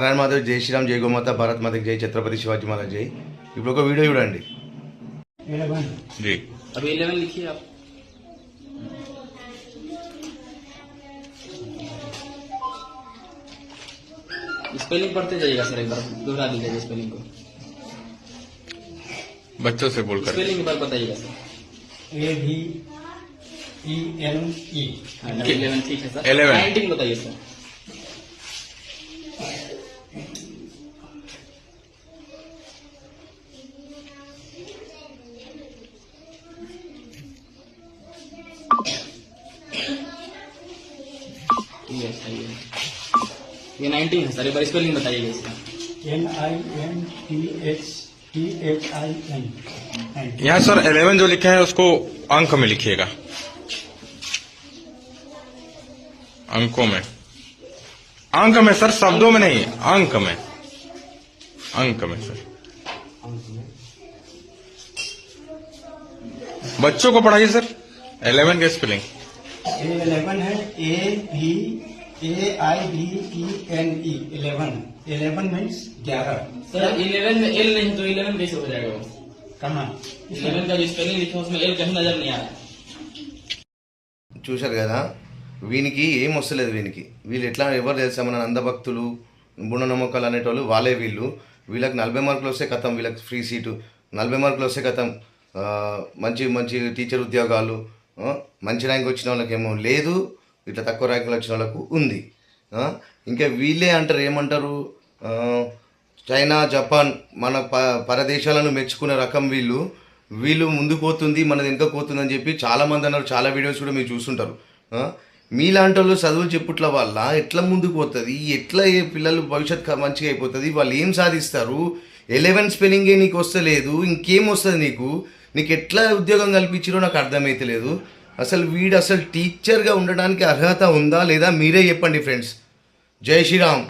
नारायण माधव जय श्रीराम जय गोमाता भारत माता जय छत्रपति शिवाजी महाराज जय। ఇప్పుడు ఒక వీడియో చూడండి। जी अभी 11 लिखिए आप। स्पेलिंग पढ़ते जाइएगा सर, एक बार दोहरा दीजिएगा स्पेलिंग को। बच्चों से बोलकर स्पेलिंग एक बार बताइएगा सर। AVENE। 11 ठीक है सर। 11 19 बताइए सर। ये 19 है सर, एक बार स्पेलिंग बताइएगा इसका। NINTHIN। यहाँ सर 11 जो लिखा है उसको अंक में लिखिएगा, अंकों में, अंक में सर, शब्दों में नहीं, अंक में, अंक में सर। बच्चों को पढ़ाइए सर 11 का स्पेलिंग। 11 है AVAIVENE। 11 मीन्स 11। सर 11 में एल नहीं तो 11 कैसे हो जाएगा वो? कहाँ 11 का जो स्पेलिंग लिखा है उसमें एल कहीं नजर नहीं आ रहा है। చూశారు కదా, వీనికి ఏం వస్తలేదు। వీళ్ళు ఎట్లా ఎవరు తెలుసా, మన నందభక్తులు బుణ నమ్మకాలు అనేటోళ్ళు వాళ్ళే వీళ్ళకి 40 మార్కులు వస్తే కథం, వీళ్ళకి ఫ్రీ సీటు 40 మార్కులు వస్తే కథం, మంచి మంచి టీచర్ ఉద్యోగాలు, మంచి ర్యాంక్ వచ్చిన వాళ్ళకేమో లేదు, ఇట్లా తక్కువ ర్యాంకులు వచ్చిన వాళ్ళకు ఉంది। ఇంకా వీళ్ళే అంటారు, ఏమంటారు, చైనా జపాన్ మన పరదేశాలను మెచ్చుకునే రకం వీళ్ళు ముందుకు పోతుంది మనది వెనుక పోతుంది అని చెప్పి చాలామంది అన్నారు। చాలా వీడియోస్ కూడా మీరు చూస్తుంటారు। మీలాంటి వాళ్ళు చదువులు చెప్పుట్ల వల్ల ఎట్లా ముందుకు పోతుంది, ఎట్లా పిల్లలు భవిష్యత్ మంచిగా అయిపోతుంది, వాళ్ళు ఏం సాధిస్తారు? 11 స్పెల్లింగే నీకు వస్తలేదు, ఇంకేం వస్తుంది నీకు ఎట్లా ఉద్యోగం కల్పించారో నాకు అర్థమైతలేదు। అసలు వీడు అసలు టీచర్గా ఉండడానికి అర్హత ఉందా లేదా మీరే చెప్పండి ఫ్రెండ్స్। జై శ్రీరామ్।